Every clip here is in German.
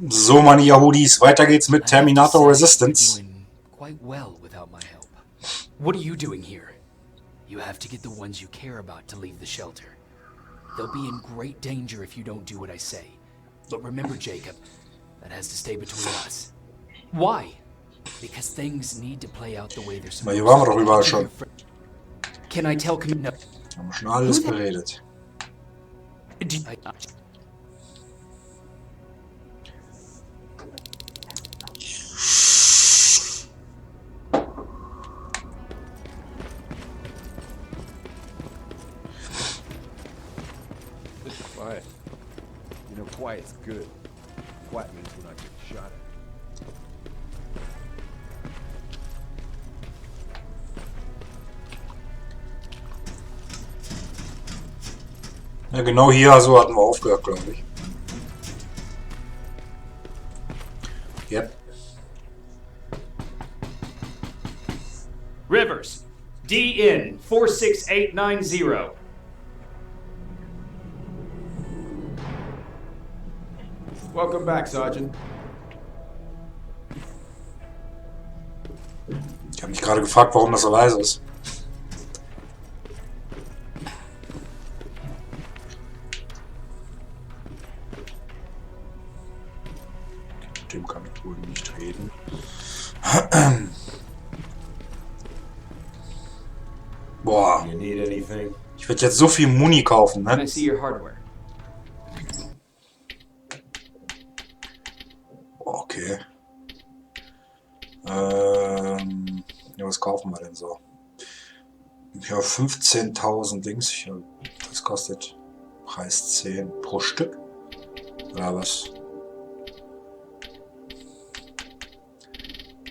So, meine Yahudis, weiter geht's mit Terminator Resistance. Quite well without my help. What are you doing here? You have to get the ones you care about to leave the shelter. They'll be in great danger if you don't do what I say. But remember, Jacob, that has to stay between us. Why? Because things need to play out the way they're supposed Hier waren wir doch überall schon. Can I tell no. Haben wir schon alles beredet. Quiet. You know, quiet's good. Quiet means we're not getting shot at. Ja, genau hier, so hatten wir aufgehört, glaube ich. Yep. Rivers, DN 46890. Welcome back, Sergeant. Ich habe mich gerade gefragt, warum das so leise ist. Mit dem kann ich wohl nicht reden. Boah. You need anything? Ich werde jetzt so viel Muni kaufen, Can I ne? see your hardware? Okay. Ja, was kaufen wir denn so? Ja, 15.000 Dings. Ja, das kostet Preis 10 pro Stück. Oder was?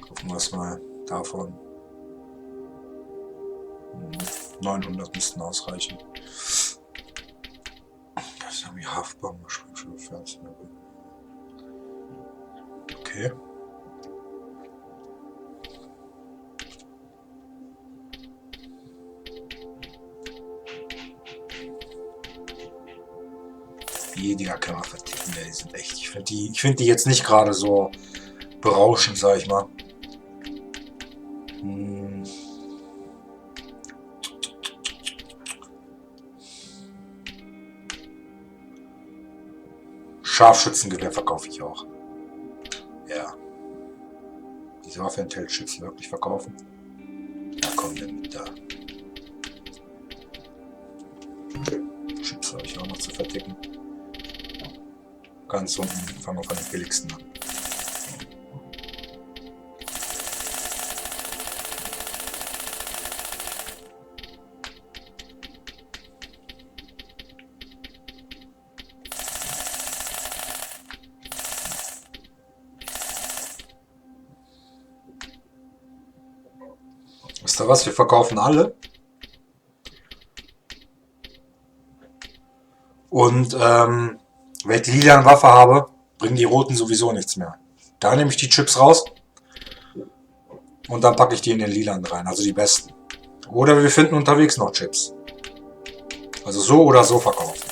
Kaufen wir es mal davon. 900 müssten ausreichen. Das ist irgendwie Haftbomben. Okay. Die kann man verticken, ja, die sind echt. Ich finde die jetzt nicht gerade so berauschend, sag ich mal. Scharfschützengewehr verkaufe ich auch. Ja. Diese Waffe enthält Chips, wirklich verkaufen. Ja, komm, denn da. Chips habe ich auch noch zu verticken. Ganz unten fangen wir von den billigsten an. Wisst ihr was? Wir verkaufen alle. Und wenn ich die lila Waffe habe, bringen die roten sowieso nichts mehr. Da nehme ich die Chips raus und dann packe ich die in den lilan rein, also die besten. Oder wir finden unterwegs noch Chips. Also so oder so verkaufen.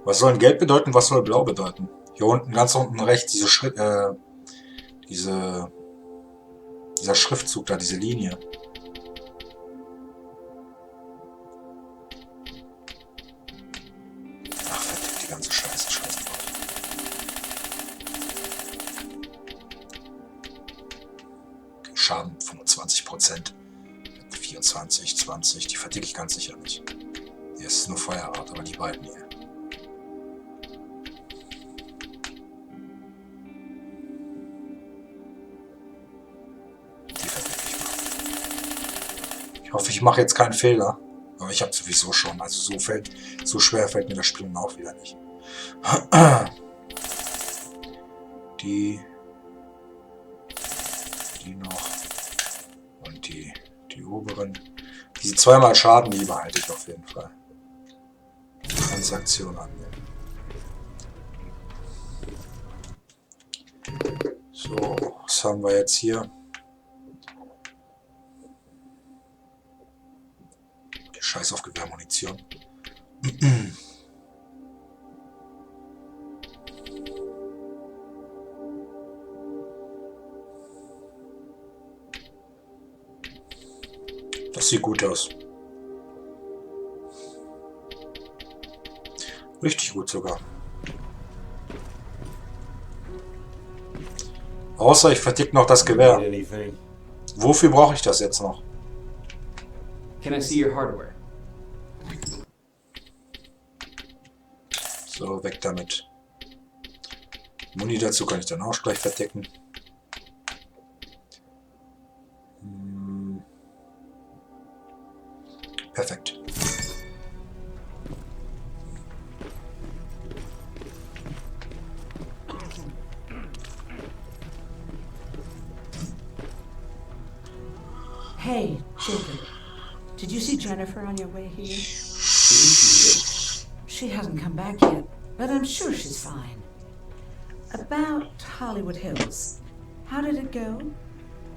Was soll gelb bedeuten, was soll blau bedeuten? Hier unten, ganz unten rechts, dieser Schriftzug da, diese Linie. Ach, verdammt, die ganze Scheiße, Scheiße. Okay, Schaden 25%. 24, 20, die verticke ich ganz sicher nicht. Hier ist nur Feuerrad, aber die beiden hier. Ich hoffe, ich mache jetzt keinen Fehler. Aber ich habe sowieso schon. Also so schwer fällt mir das Spiel auch wieder nicht. Die noch. Und die oberen. Diese zweimal Schaden, die behalte ich auf jeden Fall. Transaktion annehmen. So, was haben wir jetzt hier? Scheiß auf Gewehrmunition. Das sieht gut aus. Richtig gut sogar. Außer ich verticke noch das Gewehr. Anything? Wofür brauche ich das jetzt noch? Can I see your hardware? So, weg damit. Muni dazu kann ich dann auch gleich verticken. Perfekt. Hey, Jacob. Did you see Jennifer on your way here? She hasn't come back yet, but I'm sure she's fine. About Hollywood Hills. How did it go?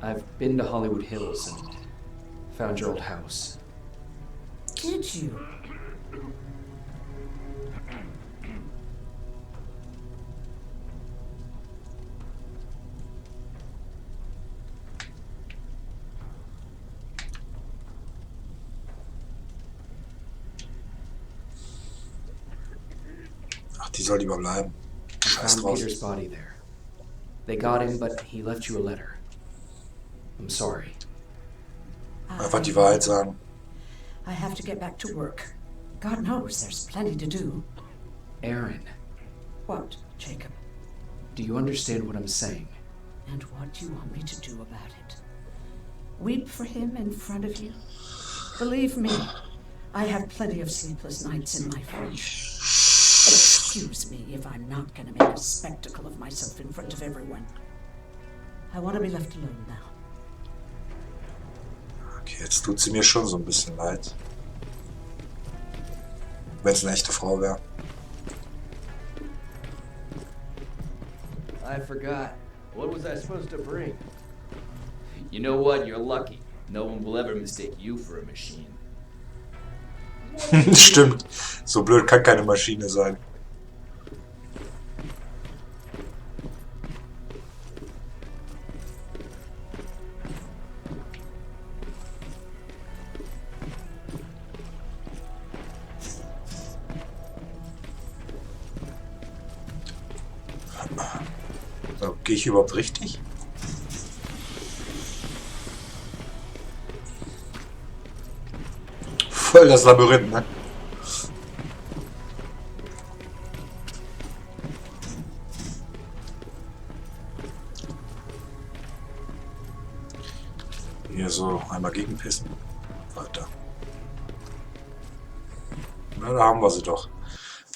I've been to Hollywood Hills and found your old house. Did you? Ach, die soll lieber bleiben. I Scheiß found drauf. Peter's body there. They got him, but he left you a letter. I'm sorry. Einfach die Wahrheit sagen. I have to get back to work. God knows there's plenty to do. Aaron, What, Jacob? do you understand what I'm saying? And what do you want me to do about it? Weep for him in front of you? Believe me, I have plenty of sleepless nights in my fridge. But excuse me if I'm not going to make a spectacle of myself in front of everyone. I want to be left alone now. Okay, jetzt tut sie mir schon so ein bisschen leid. Wenn es eine echte Frau wäre. I forgot. What was I supposed to bring? You know what? You're lucky. No one will ever mistake you for a machine. Stimmt. So blöd kann keine Maschine sein. So, gehe ich überhaupt richtig? Voll das Labyrinth, ne? Hier so einmal gegenpissen. Weiter. Na, da haben wir sie doch.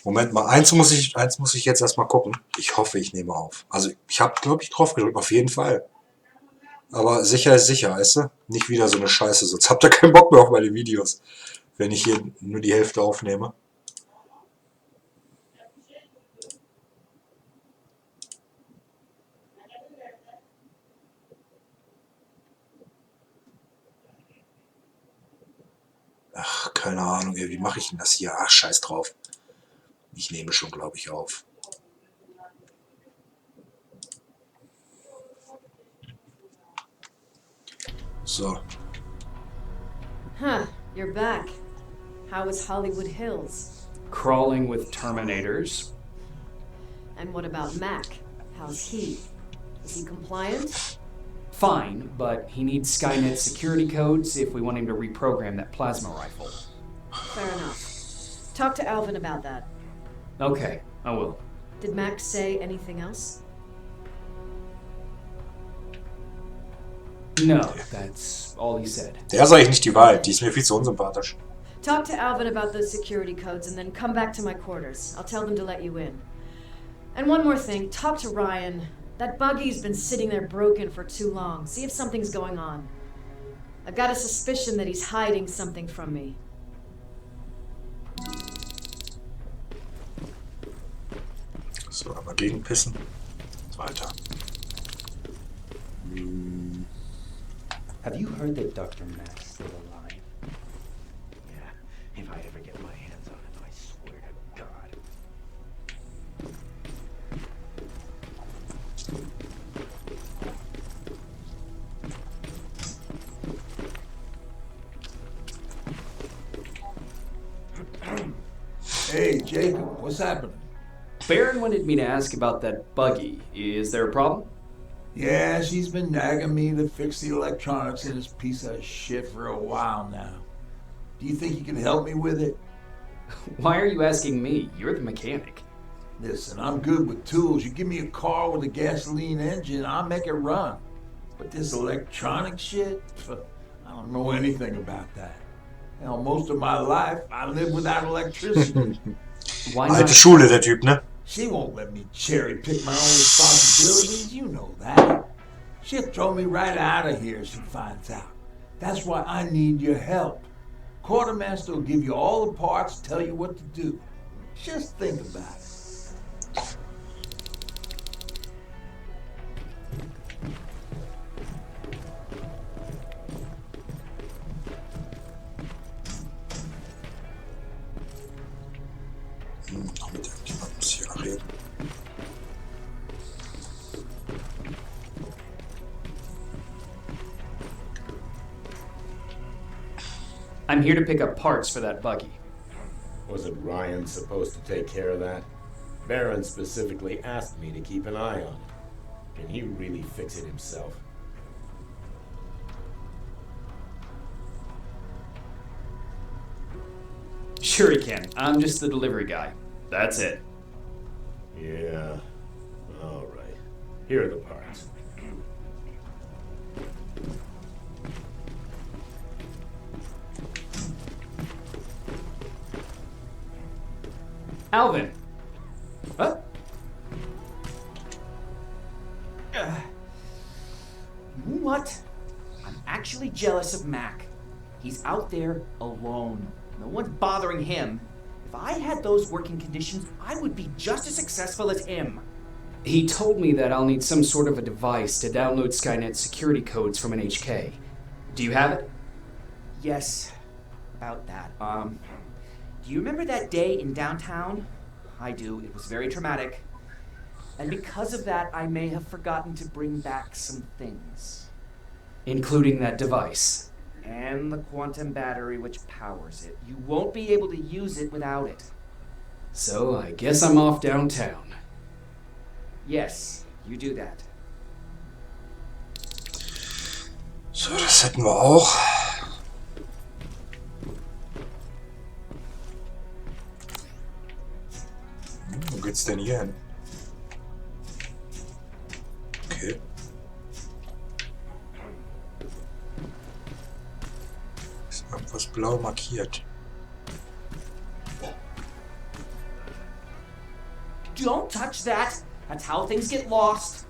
Moment mal, eins muss ich jetzt erstmal gucken. Ich hoffe, ich nehme auf. Also ich habe, glaube ich, drauf gedrückt, auf jeden Fall. Aber sicher ist sicher, weißt du? Nicht wieder so eine Scheiße, sonst habt ihr keinen Bock mehr auf meine Videos, wenn ich hier nur die Hälfte aufnehme. Ach, keine Ahnung, ey, wie mache ich denn das hier? Ach, scheiß drauf. Ich nehme schon, glaube ich, auf. So. Huh, you're back. How was Hollywood Hills? Crawling with Terminators. And what about Mac? How's he? Is he compliant? Fine, but he needs Skynet security codes if we want him to reprogram that plasma rifle. Fair enough. Talk to Alvin about that. Okay, I will. Did Mac say anything else? No, that's all he said. Der sage ich nicht die Wahrheit, die ist mir viel zu unsympathisch. Talk to Alvin about those security codes and then come back to my quarters. I'll tell them to let you in. And one more thing, talk to Ryan. That buggy's been sitting there broken for too long. See if something's going on. I've got a suspicion that he's hiding something from me. So, einmal gegenpissen. Weiter. Have you heard that Dr. Matt's still alive? Yeah, if I ever get my hands on him, I swear to God. Hey, Jacob, what's happening? Baron wanted me to ask about that buggy. Is there a problem? Yeah, she's been nagging me to fix the electronics in this piece of shit for a while now. Do you think you can help me with it? Why are you asking me? You're the mechanic. Listen, I'm good with tools. You give me a car with a gasoline engine, I'll make it run. But this electronic shit, I don't know anything about that. Hell, most of my life, I lived without electricity. Why Alte not? Schule, der Typ, ne? She won't let me cherry pick my own responsibilities, you know that. She'll throw me right out of here if she finds out. That's why I need your help. Quartermaster will give you all the parts, tell you what to do. Just think about it. Noch mit irgendjemandem muss ich noch reden. I'm here to pick up parts for that buggy. Wasn't Ryan supposed to take care of that? Baron specifically asked me to keep an eye on it. Can he really fix it himself? Sure he can. I'm just the delivery guy. That's it. Yeah. All right. Here are the parts. Alvin. What? What? I'm actually jealous of Mac. He's out there alone. No one's bothering him. If I had those working conditions, I would be just as successful as him. He told me that I'll need some sort of a device to download Skynet's security codes from an HK. Do you have it? Yes, about that. Do you remember that day in downtown? I do. It was very traumatic. And because of that, I may have forgotten to bring back some things. Including that device. And the quantum battery which powers it. You won't be able to use it without it. So I guess I'm off downtown. Yes, you do that. So, das hätten wir auch. Wo geht's denn hier hin? Okay. Ist irgendwas blau markiert. Don't touch that! That's how things get lost.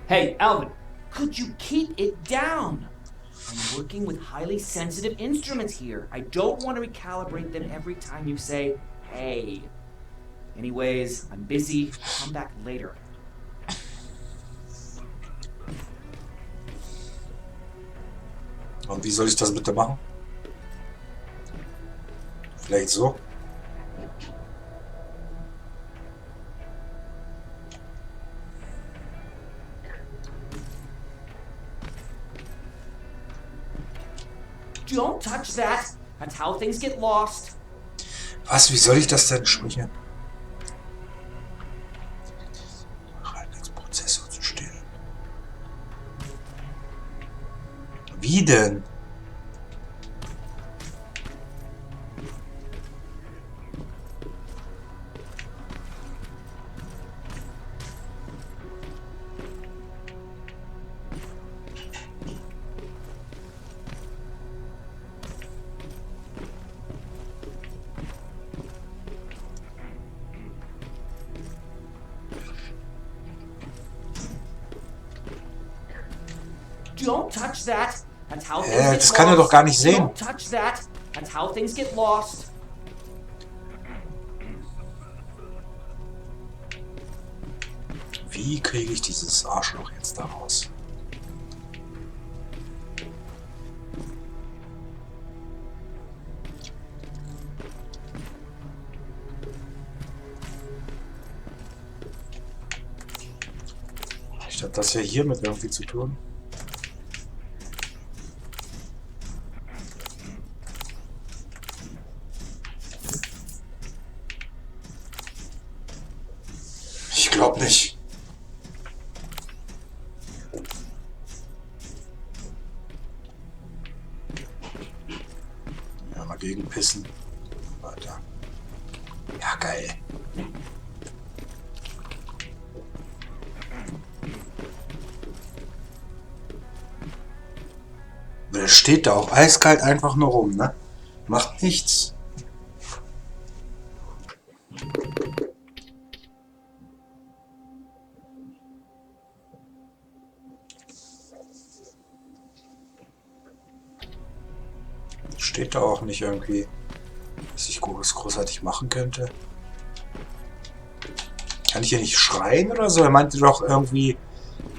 Hey, Alvin. Could you keep it down? I'm working with highly sensitive instruments here. I don't want to recalibrate them every time you say, hey. Anyways, I'm busy. Come back later. Und wie soll ich das bitte machen? Vielleicht so? Don't touch that. That's how things get lost. Was? Wie soll ich das denn sprechen? Prozessor zu stellen. Wie denn? Don't touch that. That's how things Das get kann er lost. doch gar nicht sehen. Don't touch that. That's how things get lost. Wie kriege ich dieses Arschloch jetzt da raus? Ich habe das ja hier mit irgendwie zu tun. Ich glaube nicht. Ja, mal gegenpissen. Weiter. Ja, geil. Der steht da auch eiskalt einfach nur rum, ne? Macht nichts. Steht da auch nicht irgendwie, was ich großartig machen könnte. Kann ich hier nicht schreien oder so? Er meinte doch irgendwie,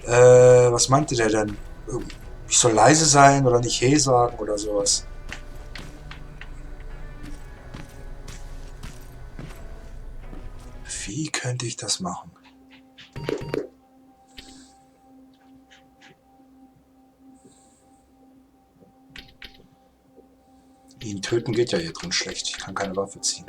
was meinte der denn? Ich soll leise sein oder nicht hey sagen oder sowas. Wie könnte ich das machen? Ihn töten geht ja hier drin schlecht. Ich kann keine Waffe ziehen.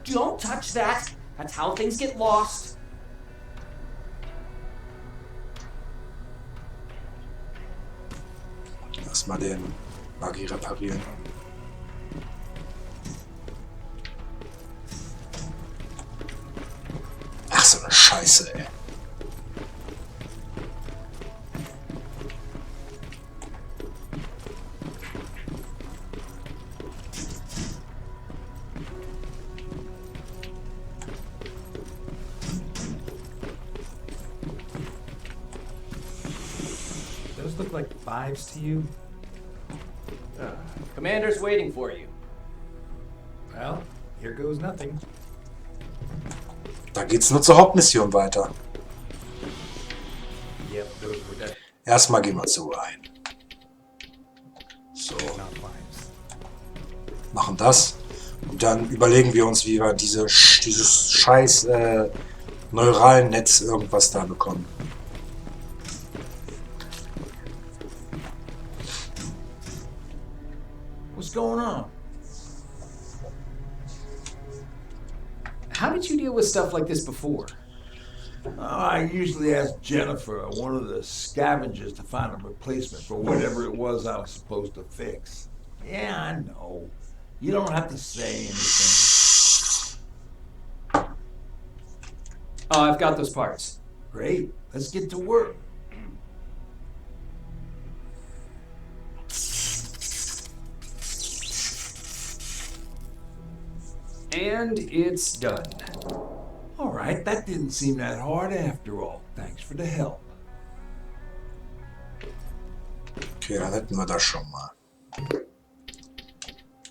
Don't touch that. That's how things get lost. Lass mal den Buggy reparieren. Ach, so eine Scheiße, ey. Those look like 5s to you? Commander's waiting for you. Well, here goes nothing. Da geht's nur zur Hauptmission weiter. Yep, those were dead. Erstmal gehen wir zu ein. So, Not 5s. machen das. Und dann überlegen wir uns, wie wir dieses scheiß neuralen Netz irgendwas da bekommen. What's going on? How did you deal with stuff like this before? I usually ask Jennifer or one of the scavengers to find a replacement for whatever it was I was supposed to fix. Yeah, I know. You don't have to say anything. Oh, I've got those parts. Great. Let's get to work. And it's done. All right, that didn't seem that hard after all. Thanks for the help. Okay, dann hätten wir das schon mal.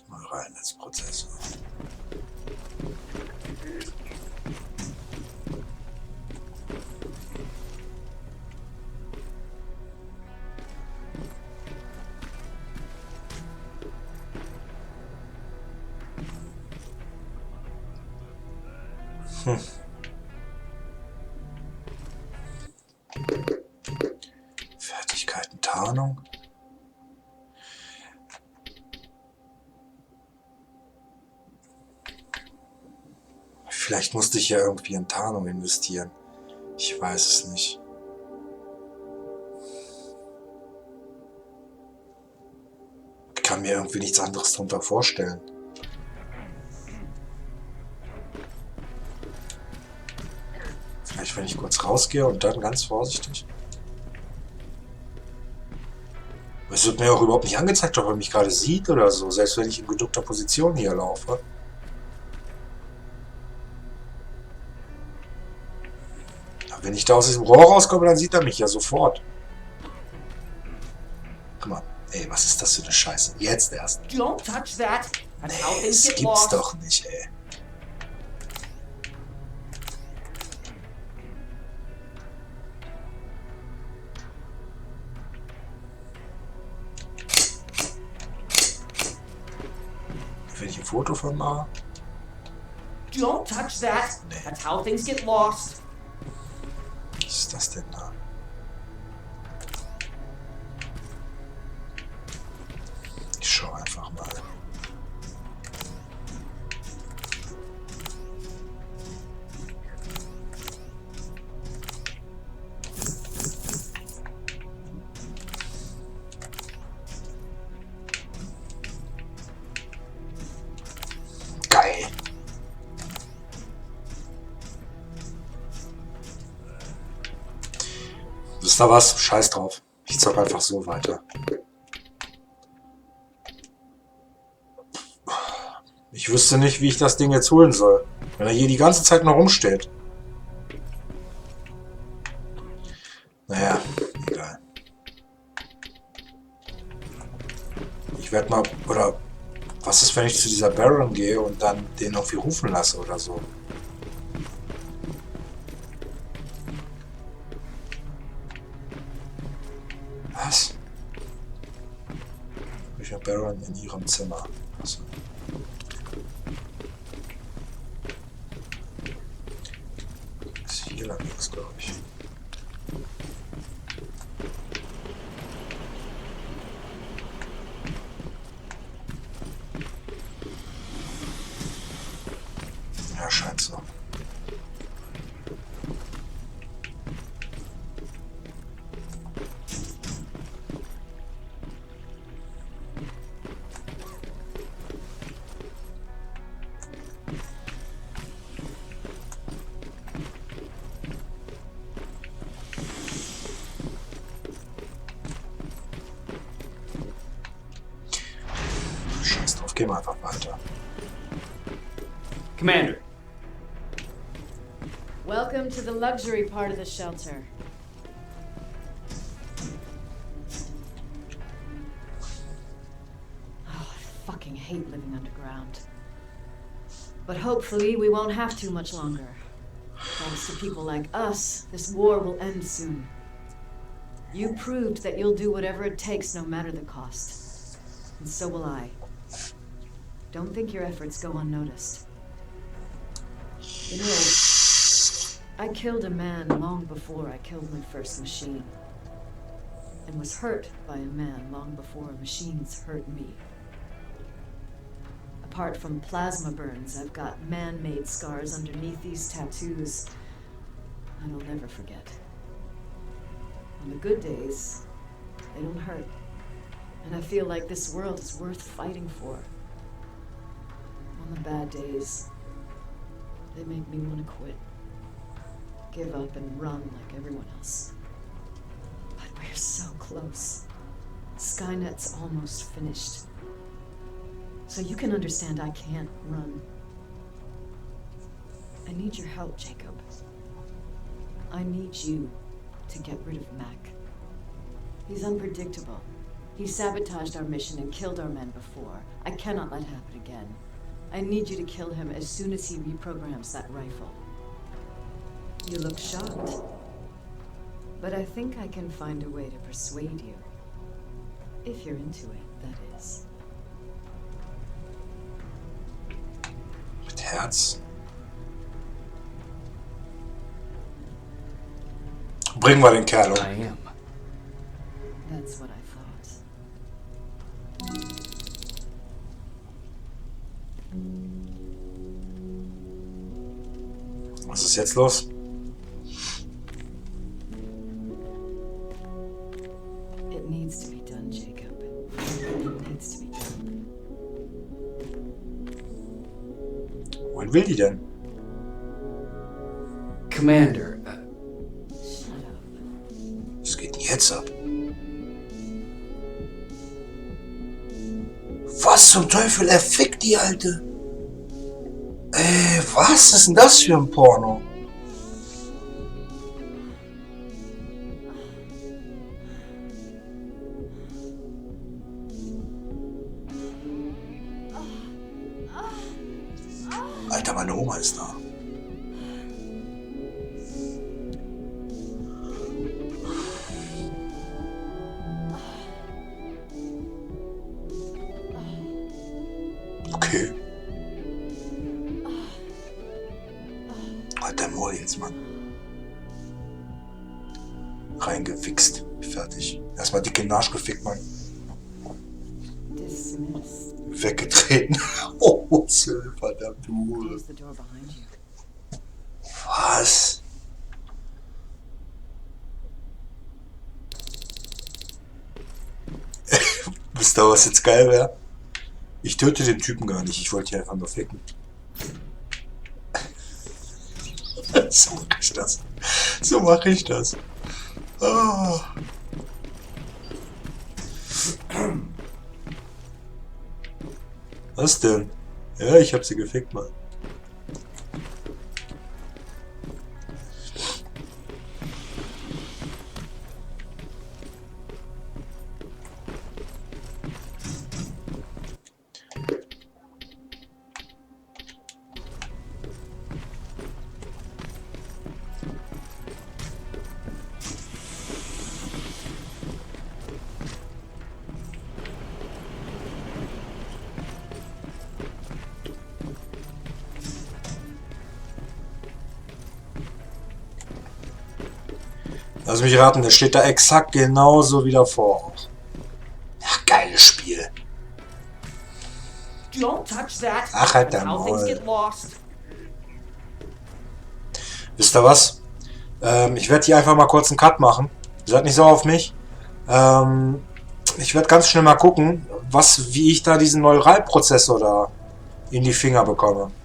Mal rein ins Prozessor. Fertigkeiten, Tarnung. Vielleicht musste ich ja irgendwie in Tarnung investieren. Ich weiß es nicht. Ich kann mir irgendwie nichts anderes darunter vorstellen. Wenn ich kurz rausgehe und dann ganz vorsichtig. Es wird mir auch überhaupt nicht angezeigt, ob er mich gerade sieht oder so, selbst wenn ich in geduckter Position hier laufe. Aber wenn ich da aus diesem Rohr rauskomme, dann sieht er mich ja sofort. Guck mal, ey, was ist das für eine Scheiße? Jetzt erst. Don't touch that. That's how things Das get gibt's lost. doch nicht, ey. Wenn ich ein Foto von mache. Don't touch that. That's how things get lost. Was ist das denn da? Ich schau einfach mal. Geil. Wisst ihr was? Scheiß drauf. Ich zock einfach so weiter. Ich wüsste nicht, wie ich das Ding jetzt holen soll. Wenn er hier die ganze Zeit noch rumsteht. Naja, egal. Ich werde mal... Oder... Was ist, wenn ich zu dieser Baron gehe und dann den irgendwie rufen lasse oder so? Was? Welcher Baron in ihrem Zimmer? Also. Ist hier lang nichts, glaube ich. Ja, scheint so. Scheiß drauf, gehen wir einfach weiter. Commander, Welcome to the luxury part of the shelter. Oh, I fucking hate living underground. But hopefully we won't have to much longer. Thanks to people like us, this war will end soon. You proved that you'll do whatever it takes no matter the cost. And so will I. Don't think your efforts go unnoticed. You know, I killed a man long before I killed my first machine. And was hurt by a man long before machines hurt me. Apart from plasma burns, I've got man-made scars underneath these tattoos that I'll never forget. On the good days, they don't hurt. And I feel like this world is worth fighting for. On the bad days, they make me want to quit. Give up and run like everyone else. But we're so close. Skynet's almost finished. So you can understand I can't run. I need your help, Jacob. I need you to get rid of Mac. He's unpredictable. He sabotaged our mission and killed our men before. I cannot let it happen again. I need you to kill him as soon as he reprograms that rifle. You look shocked. But I think I can find a way to persuade you. If you're into it, that is. Mit Herz. Bringen wir den Kerl um. I am. That's what I thought. Was ist jetzt los? It needs to be done, Jacob. It needs to be done. Wohin will die denn? Commander, jetzt ab? Was zum Teufel? Er fickt die Alte. Ey, was ist denn das für ein Porno? Alter, meine Oma ist da. Okay. Alter, Maul jetzt, Mann. Reingewichst. Fertig. Erstmal dick in den Arsch gefickt, Mann. Dismissed. Weggetreten. Oh, verdammte Hure. Close the door behind you. Was? Wisst ihr, was jetzt geil wäre? Ich töte den Typen gar nicht. Ich wollte hier einfach nur ficken. So mache ich das. So mache ich das. Oh. Was denn? Ja, ich hab sie gefickt, Mann. Lass mich raten, der steht da exakt genauso wie davor. Ach, geiles Spiel. Don't touch that. Ach, halt That's dein how things Maul. get lost. Wisst ihr was? Ich werde hier einfach mal kurz einen Cut machen. Seid nicht sauer auf mich. Ich werde ganz schnell mal gucken, wie ich da diesen Neuralprozessor da in die Finger bekomme.